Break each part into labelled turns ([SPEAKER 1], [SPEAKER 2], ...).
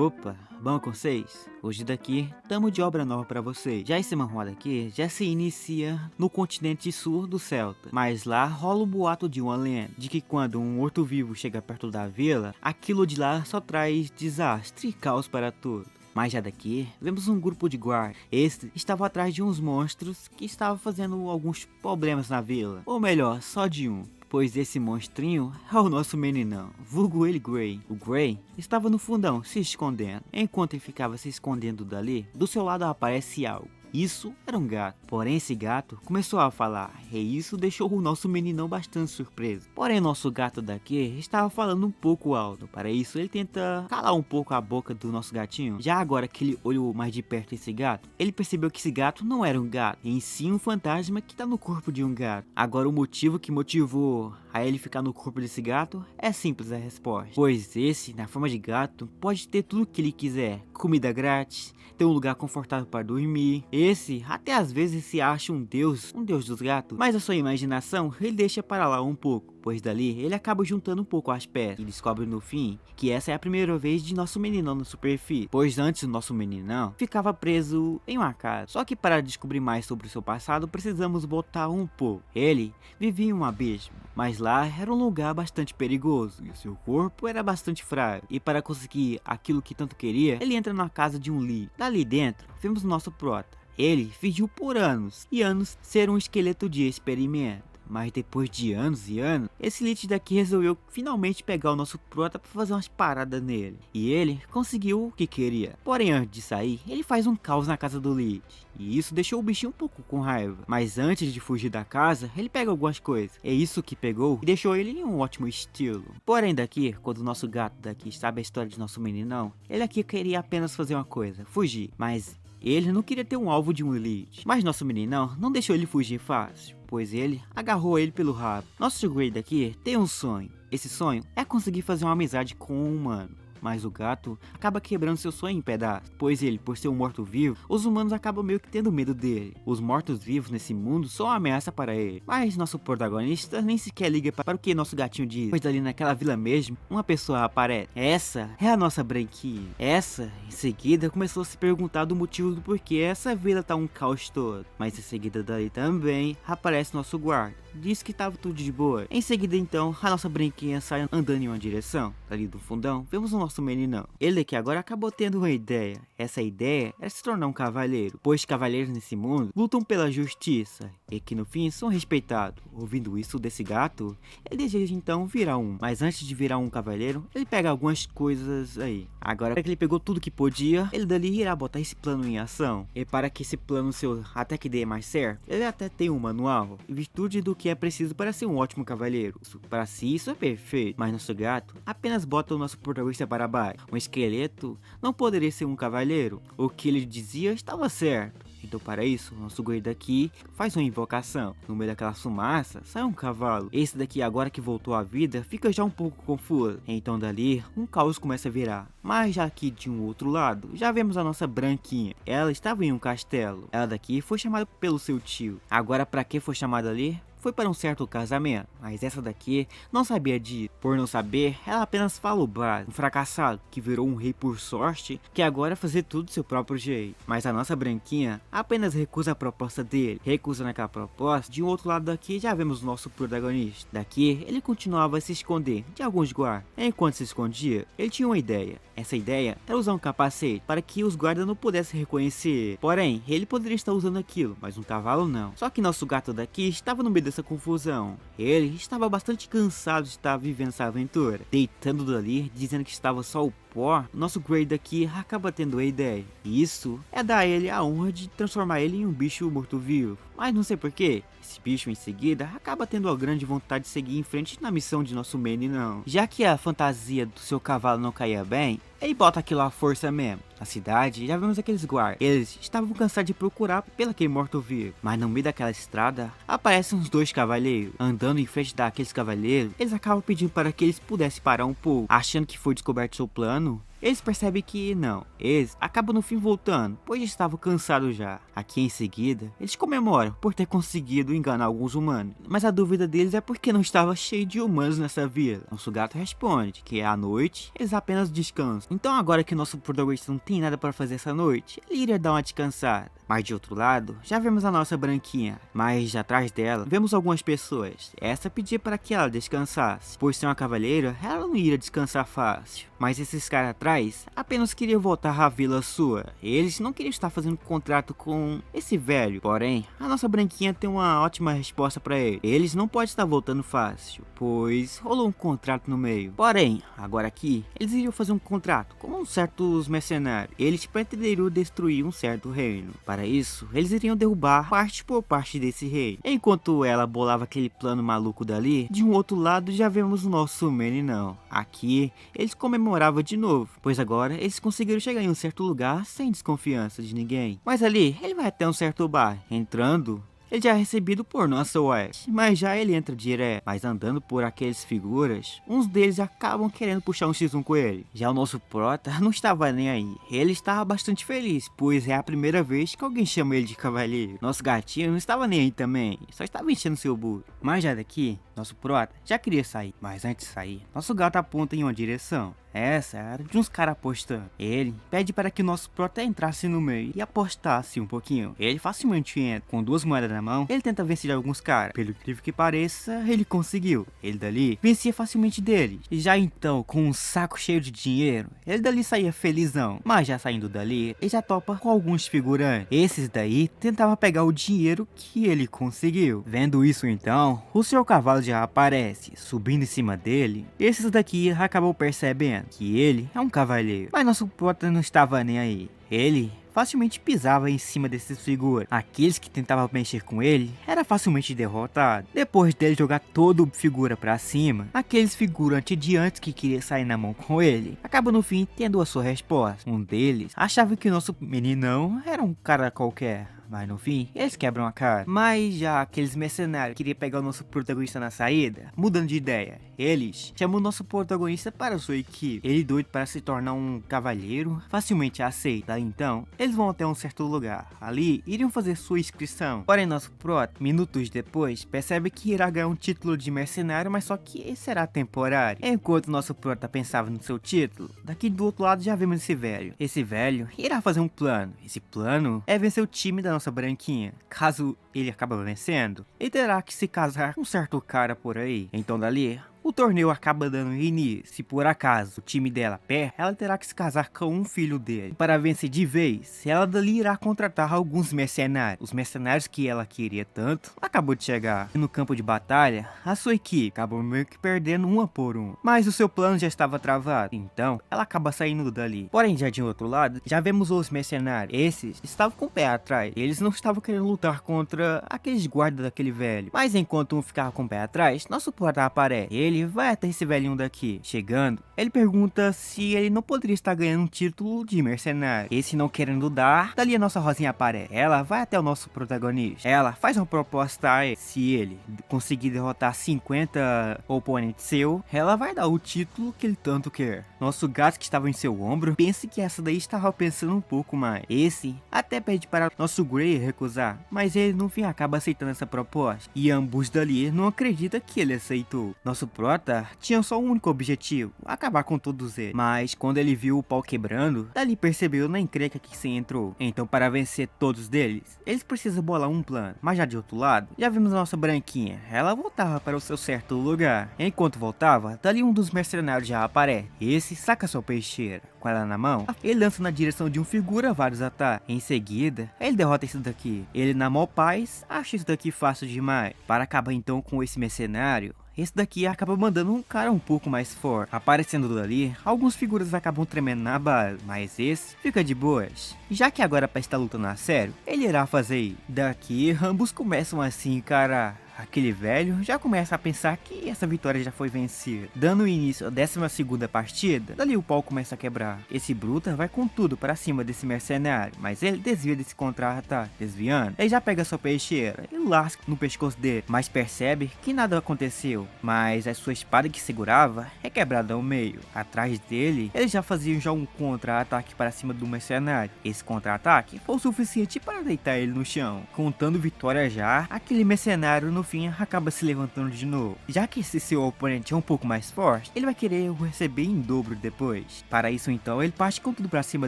[SPEAKER 1] Opa, bom com vocês? Hoje daqui, tamo de obra nova pra vocês. Já esse manhwa daqui já se inicia no continente sul do Celta. Mas lá rola um boato de uma lenda, de que quando um morto-vivo chega perto da vila, aquilo de lá só traz desastre e caos para todos. Mas já daqui, vemos um grupo de guardas. Este estava atrás de uns monstros que estavam fazendo alguns problemas na vila. Ou melhor, só de um. Pois esse monstrinho é o nosso meninão, vulgo ele Gray. O Gray estava no fundão, se escondendo. Enquanto ele ficava se escondendo dali, do seu lado aparece algo. Isso era um gato, porém esse gato começou a falar, e isso deixou o nosso meninão bastante surpreso. Porém nosso gato daqui estava falando um pouco alto, para isso ele tenta calar um pouco a boca do nosso gatinho. Já agora que ele olhou mais de perto esse gato, ele percebeu que esse gato não era um gato, em si um fantasma que está no corpo de um gato. Agora o motivo que motivou a ele ficar no corpo desse gato é simples a resposta, pois esse, na forma de gato, pode ter tudo o que ele quiser, comida grátis, ter um lugar confortável para dormir. Esse, até às vezes se acha um deus dos gatos, mas a sua imaginação ele deixa para lá um pouco, pois dali ele acaba juntando um pouco as peças e descobre no fim que essa é a primeira vez de nosso meninão na superfície, pois antes o nosso meninão ficava preso em uma casa. Só que para descobrir mais sobre o seu passado precisamos voltar um pouco. Ele vivia em um abismo, mas lá era um lugar bastante perigoso e o seu corpo era bastante frágil, e para conseguir aquilo que tanto queria, ele entra na casa de um Lee. Dali dentro vemos o nosso prota. Ele fingiu por anos e anos ser um esqueleto de experimento. Mas depois de anos e anos, esse Lich daqui resolveu finalmente pegar o nosso prota para fazer umas paradas nele. E ele conseguiu o que queria. Porém antes de sair, ele faz um caos na casa do Lich. E isso deixou o bichinho um pouco com raiva. Mas antes de fugir da casa, ele pega algumas coisas. É isso que pegou e deixou ele em um ótimo estilo. Porém daqui, quando o nosso gato daqui sabe a história de nosso meninão, ele aqui queria apenas fazer uma coisa, fugir. Mas ele não queria ter um alvo de um Elite. Mas nosso meninão não deixou ele fugir fácil, pois ele agarrou ele pelo rabo. Nosso Gray daqui tem um sonho. Esse sonho é conseguir fazer uma amizade com um humano. Mas o gato acaba quebrando seu sonho em pedaços, pois ele, por ser um morto-vivo, os humanos acabam meio que tendo medo dele. Os mortos-vivos nesse mundo são uma ameaça para ele. Mas nosso protagonista nem sequer liga para o que nosso gatinho diz, pois ali naquela vila mesmo, uma pessoa aparece. Essa é a nossa branquinha. Essa, em seguida, começou a se perguntar do motivo do porquê essa vila tá um caos todo. Mas em seguida dali também, aparece nosso guarda. Diz que tava tudo de boa. Em seguida então, a nossa branquinha sai andando em uma direção. Dali do fundão, vemos o nosso meninão. Ele que agora acabou tendo uma ideia. Essa ideia é se tornar um cavaleiro, pois cavaleiros nesse mundo lutam pela justiça e que no fim são respeitados. Ouvindo isso desse gato, ele deseja então virar um. Mas antes de virar um cavaleiro, ele pega algumas coisas aí. Agora que ele pegou tudo que podia, ele dali irá botar esse plano em ação. E para que esse plano seu até que dê mais certo, ele até tem um manual, em virtude do que é preciso para ser um ótimo cavaleiro. Para si isso é perfeito, mas nosso gato apenas bota o nosso protagonista para baixo. Um esqueleto não poderia ser um cavaleiro. O que ele dizia estava certo. Então para isso, nosso guarda daqui faz uma invocação. No meio daquela fumaça, sai um cavalo. Esse daqui agora que voltou à vida, fica já um pouco confuso. Então dali, um caos começa a virar. Mas já aqui de um outro lado, já vemos a nossa branquinha. Ela estava em um castelo. Ela daqui foi chamada pelo seu tio. Agora para que foi chamada ali? Foi para um certo casamento, mas essa daqui não sabia disso. Por não saber, ela apenas fala o básico. Um fracassado que virou um rei por sorte, que agora fazer tudo do seu próprio jeito. Mas a nossa branquinha apenas recusa a proposta dele. Recusando aquela proposta, de um outro lado daqui já vemos o nosso protagonista. Daqui ele continuava a se esconder de alguns guardas. Enquanto se escondia, ele tinha uma ideia. Essa ideia era usar um capacete para que os guardas não pudessem reconhecer. Porém, ele poderia estar usando aquilo, mas um cavalo não. Só que nosso gato daqui estava no meio dessa confusão. Ele estava bastante cansado de estar vivendo essa aventura. Deitando dali, dizendo que estava só o pó, nosso Gray daqui acaba tendo a ideia. E isso é dar a ele a honra de transformar ele em um bicho morto-vivo. Mas não sei porquê, esse bicho em seguida acaba tendo a grande vontade de seguir em frente na missão de nosso meninão. Já que a fantasia do seu cavalo não caía bem, ele bota aquilo à força mesmo. Na cidade, já vemos aqueles guardas. Eles estavam cansados de procurar pelo aquele morto-vivo. Mas no meio daquela estrada, aparecem uns dois cavaleiros. Andando em frente daqueles cavaleiros, eles acabam pedindo para que eles pudessem parar um pouco. Achando que foi descoberto seu plano, eles percebem que não, eles acabam no fim voltando, pois já estavam cansados já. Aqui em seguida, eles comemoram por ter conseguido enganar alguns humanos, mas a dúvida deles é porque não estava cheio de humanos nessa vila. Nosso gato responde que à noite eles apenas descansam. Então agora que nosso protagonista não tem nada para fazer essa noite, ele iria dar uma descansada. Mas de outro lado, já vemos a nossa branquinha, mas atrás dela vemos algumas pessoas. Essa pedia para que ela descansasse, pois ser uma cavaleira, ela não iria descansar fácil. Mas esses caras atrás apenas queriam voltar à vila sua. Eles não queriam estar fazendo contrato com esse velho. Porém, a nossa branquinha tem uma ótima resposta para ele. Eles não podem estar voltando fácil, pois rolou um contrato no meio. Porém, agora aqui, eles iriam fazer um contrato com uns certos mercenários. Eles pretenderiam destruir um certo reino. Para isso, eles iriam derrubar parte por parte desse reino. Enquanto ela bolava aquele plano maluco dali, de um outro lado já vemos o nosso meninão. Aqui, eles comemoravam de novo, pois agora eles conseguiram chegar em um certo lugar sem desconfiança de ninguém. Mas ali, ele vai até um certo bar. Entrando, ele já é recebido por nossa West, mas já ele entra direto. Mas andando por aqueles figuras, uns deles acabam querendo puxar um X1 com ele. Já o nosso prota não estava nem aí. Ele estava bastante feliz, pois é a primeira vez que alguém chama ele de cavaleiro. Nosso gatinho não estava nem aí também, só estava enchendo seu burro. Mas já daqui, nosso prota já queria sair. Mas antes de sair, nosso gato aponta em uma direção. Essa era de uns caras apostando. Ele pede para que nosso prota entrasse no meio e apostasse um pouquinho. Ele facilmente entra, com 2 moedas na mão, ele tenta vencer alguns caras. Pelo incrível que pareça, ele conseguiu. Ele dali vencia facilmente dele. E já então, com um saco cheio de dinheiro, ele dali saía felizão. Mas já saindo dali, ele já topa com alguns figurantes. Esses daí tentavam pegar o dinheiro que ele conseguiu. Vendo isso então, o seu cavalo já aparece, subindo em cima dele. Esses daqui acabam percebendo que ele é um cavaleiro, mas nosso prota não estava nem aí. Ele facilmente pisava em cima desses figuras. Aqueles que tentavam mexer com ele era facilmente derrotado. Depois dele jogar todo figura pra cima, aqueles figurantes de antes que queria sair na mão com ele, acabam no fim tendo a sua resposta. Um deles achava que o nosso meninão era um cara qualquer, mas no fim, eles quebram a cara. Mas já aqueles mercenários queriam pegar o nosso protagonista na saída, mudando de ideia, eles chamam o nosso protagonista para sua equipe. Ele doido para se tornar um cavalheiro, facilmente aceita. Então, eles vão até um certo lugar. Ali, iriam fazer sua inscrição. Porém, nosso prota, minutos depois, percebe que irá ganhar um título de mercenário, mas só que será temporário. Enquanto nosso prota pensava no seu título, daqui do outro lado já vemos esse velho. Esse velho irá fazer um plano. Esse plano é vencer o time da nossa branquinha. Caso ele acabe vencendo, ele terá que se casar com um certo cara por aí. Então dali, o torneio acaba dando início. Se por acaso o time dela perde, ela terá que se casar com um filho dele. Para vencer de vez, ela dali irá contratar alguns mercenários. Os mercenários que ela queria tanto, acabou de chegar. E no campo de batalha, a sua equipe acabou meio que perdendo uma por uma. Mas o seu plano já estava travado, então ela acaba saindo dali. Porém, já de outro lado, já vemos os mercenários. Esses estavam com o pé atrás. Eles não estavam querendo lutar contra aqueles guardas daquele velho. Mas enquanto um ficava com o pé atrás, nosso prota aparece. Ele vai até esse velhinho daqui. Chegando, ele pergunta se ele não poderia estar ganhando um título de mercenário. Esse não querendo dar, dali a nossa Rosinha aparece. Ela vai até o nosso protagonista. Ela faz uma proposta a ele. Se ele conseguir derrotar 50 oponentes seu, ela vai dar o título que ele tanto quer. Nosso gato que estava em seu ombro, pensa que essa daí estava pensando um pouco mais. Esse até pede para nosso Grey recusar, mas ele no fim acaba aceitando essa proposta. E ambos dali não acreditam que ele aceitou. Nosso prota tinha só um único objetivo, acabar com todos eles. Mas quando ele viu o pau quebrando, dali percebeu na encrenca que se entrou. Então para vencer todos deles, eles precisam bolar um plano. Mas já de outro lado, já vimos a nossa branquinha. Ela voltava para o seu certo lugar. Enquanto voltava, dali um dos mercenários já aparece. Esse saca sua peixeira. Com ela na mão, ele lança na direção de um figura vários ataques. Em seguida, ele derrota esse daqui. Ele na maior paz, acha isso daqui fácil demais. Para acabar então com esse mercenário, esse daqui acaba mandando um cara um pouco mais forte. Aparecendo dali, alguns figuras acabam tremendo na base, mas esse fica de boas. Já que agora para estar lutando a sério, ele irá fazer isso. Daqui, ambos começam a se encarar. aquele velho já começa a pensar que essa vitória já foi vencida. Dando início à 12ª partida, dali o pau começa a quebrar. Esse bruta vai com tudo para cima desse mercenário, mas ele desvia desse contra-ataque. Desviando, ele já pega sua peixeira e lasca no pescoço dele, mas percebe que nada aconteceu, mas a sua espada que segurava é quebrada ao meio. Atrás dele, ele já fazia um contra-ataque para cima do mercenário. Esse contra-ataque foi o suficiente para deitar ele no chão. Contando vitória já, aquele mercenário no fim acaba se levantando de novo. Já que esse seu oponente é um pouco mais forte, ele vai querer o receber em dobro depois. Para isso então, ele parte com tudo para cima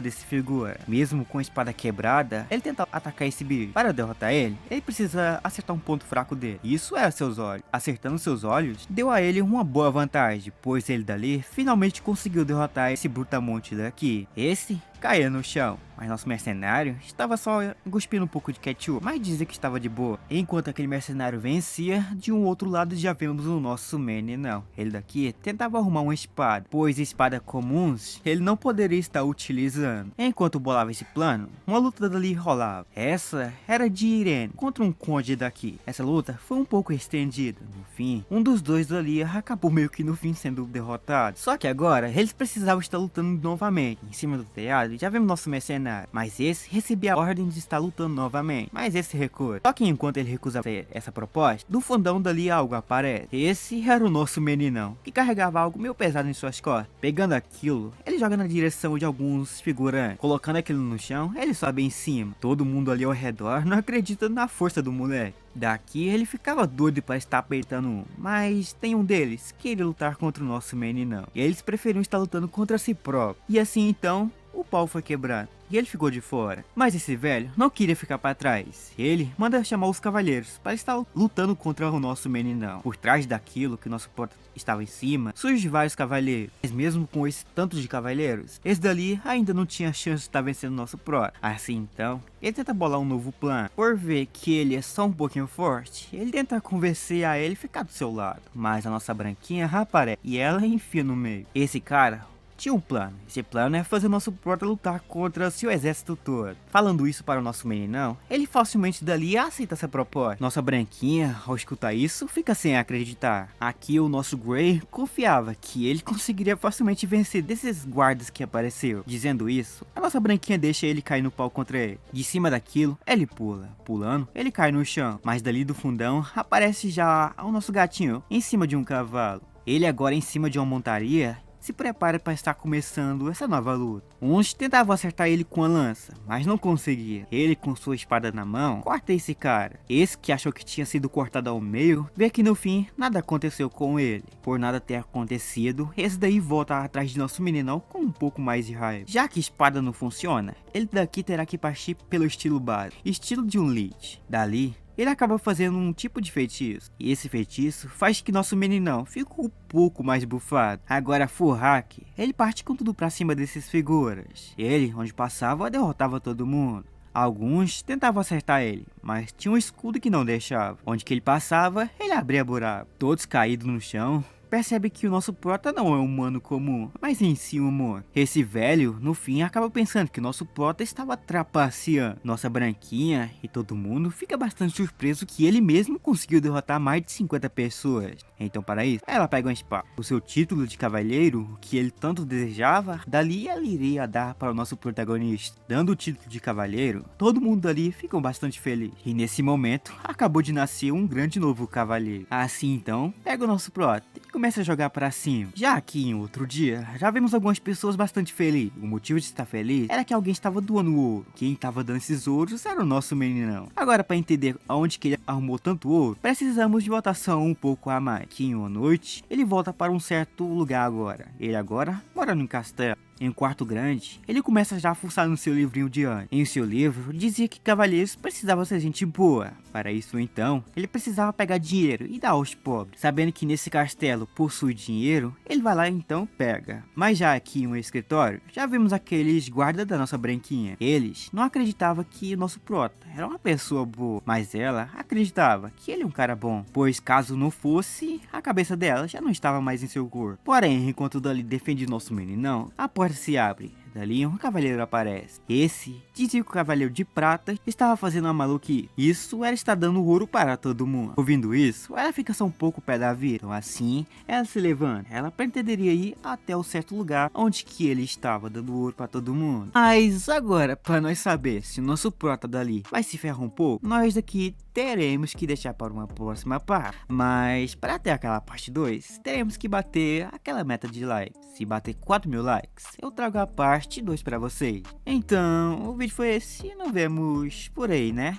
[SPEAKER 1] desse figura. Mesmo com a espada quebrada, ele tenta atacar esse bicho. Para derrotar ele precisa acertar um ponto fraco dele. Isso é seus olhos. Acertando seus olhos, deu a ele uma boa vantagem, pois ele dali finalmente conseguiu derrotar esse brutamonte daqui. Esse caía no chão, mas nosso mercenário estava só cuspindo um pouco de ketchup, mas dizia que estava de boa. Enquanto aquele mercenário vencia, de um outro lado já vemos o nosso não. Ele daqui tentava arrumar uma espada, pois espadas comuns ele não poderia estar utilizando. Enquanto bolava esse plano, uma luta dali rolava. Essa era de Irene contra um conde daqui. Essa luta foi um pouco estendida. No fim, um dos dois dali acabou meio que no fim sendo derrotado. Só que agora eles precisavam estar lutando novamente. Em cima do telhado já vemos nosso mercenário, mas esse recebia a ordem de estar lutando novamente, mas esse recusa. Só que enquanto ele recusava essa proposta, do fundão dali algo aparece. Esse era o nosso meninão, que carregava algo meio pesado em suas costas. Pegando aquilo, ele joga na direção de alguns figurantes. Colocando aquilo no chão, ele sobe em cima. Todo mundo ali ao redor não acredita na força do moleque. Daqui ele ficava doido para estar apertando um, mas tem um deles que queria lutar contra o nosso meninão. E eles preferiam estar lutando contra si próprio. E assim então, o pau foi quebrado e ele ficou de fora. Mas esse velho não queria ficar para trás. Ele manda chamar os cavaleiros para estar lutando contra o nosso meninão. Por trás daquilo que o nosso prota estava em cima, surgem vários cavaleiros. Mas mesmo com esse tanto de cavaleiros, esse dali ainda não tinha chance de estar vencendo o nosso prota. Assim então, ele tenta bolar um novo plano. Por ver que ele é só um pouquinho forte, ele tenta convencer a ele ficar do seu lado. Mas a nossa branquinha aparece e ela enfia no meio. Esse cara tinha um plano. Esse plano é fazer o nosso prota lutar contra seu exército todo. Falando isso para o nosso meninão, ele facilmente dali aceita essa proposta. Nossa branquinha, ao escutar isso, fica sem acreditar. Aqui o nosso Grey confiava que ele conseguiria facilmente vencer desses guardas que apareceu. Dizendo isso, a nossa branquinha deixa ele cair no pau contra ele. De cima daquilo, ele pula. Pulando, ele cai no chão. Mas dali do fundão, aparece já o nosso gatinho em cima de um cavalo. Ele agora em cima de uma montaria se prepara para estar começando essa nova luta. Uns tentavam acertar ele com a lança, mas não conseguia. Ele com sua espada na mão, corta esse cara. Esse que achou que tinha sido cortado ao meio, vê que no fim nada aconteceu com ele. Por nada ter acontecido, esse daí volta atrás de nosso meninão com um pouco mais de raiva. Já que espada não funciona, ele daqui terá que partir pelo estilo básico, estilo de um Lich. Dali, ele acaba fazendo um tipo de feitiço, e esse feitiço faz que nosso meninão fique um pouco mais bufado. Agora Furrak, ele parte com tudo pra cima desses figuras. Ele, onde passava, derrotava todo mundo. Alguns tentavam acertar ele, mas tinha um escudo que não deixava. Onde que ele passava, ele abria buraco. Todos caídos no chão, percebe que o nosso prota não é um humano comum, mas em si um humano. Esse velho, no fim, acaba pensando que o nosso prota estava trapaceando. Nossa branquinha e todo mundo fica bastante surpreso que ele mesmo conseguiu derrotar mais de 50 pessoas. Então para isso, ela pega uma espada. O seu título de cavaleiro, que ele tanto desejava, dali ela iria dar para o nosso protagonista. Dando o título de cavaleiro, todo mundo ali ficou bastante feliz. E nesse momento, acabou de nascer um grande novo cavaleiro. Assim então, pega o nosso prota e começa a jogar para cima. Já aqui em outro dia, já vemos algumas pessoas bastante felizes. O motivo de estar feliz era que alguém estava doando ouro. Quem estava dando esses ouros era o nosso meninão. Agora, para entender aonde que ele arrumou tanto ouro, precisamos de votação um pouco a mais. Que em uma noite, ele volta para um certo lugar agora. Ele agora mora num castelo. Em um quarto grande, ele começa já a fuçar no seu livrinho de antes. Em seu livro, dizia que cavaleiros precisavam ser gente boa. Para isso, então, ele precisava pegar dinheiro e dar aos pobres. Sabendo que nesse castelo possui dinheiro, ele vai lá e então pega. Mas já aqui em um escritório, já vimos aqueles guardas da nossa branquinha. Eles não acreditavam que o nosso prota era uma pessoa boa, mas ela acreditava que ele é um cara bom, pois caso não fosse, a cabeça dela já não estava mais em seu corpo. Porém, enquanto Dali defende nosso meninão, a porta se abre. Dali um cavaleiro aparece. Esse dizia que o cavaleiro de prata estava fazendo uma maluquice. Isso ela está dando ouro para todo mundo. Ouvindo isso, ela fica só um pouco pé da vida. Então assim, ela se levanta. Ela pretenderia ir até o certo lugar onde que ele estava dando ouro para todo mundo. Mas agora, para nós saber se o nosso prota dali vai se ferrar um pouco, nós daqui teremos que deixar para uma próxima parte. Mas para ter aquela parte 2, teremos que bater aquela meta de likes. Se bater 4.000 likes, eu trago a parte 2 para vocês. Então, o vídeo foi esse e nos vemos por aí, né?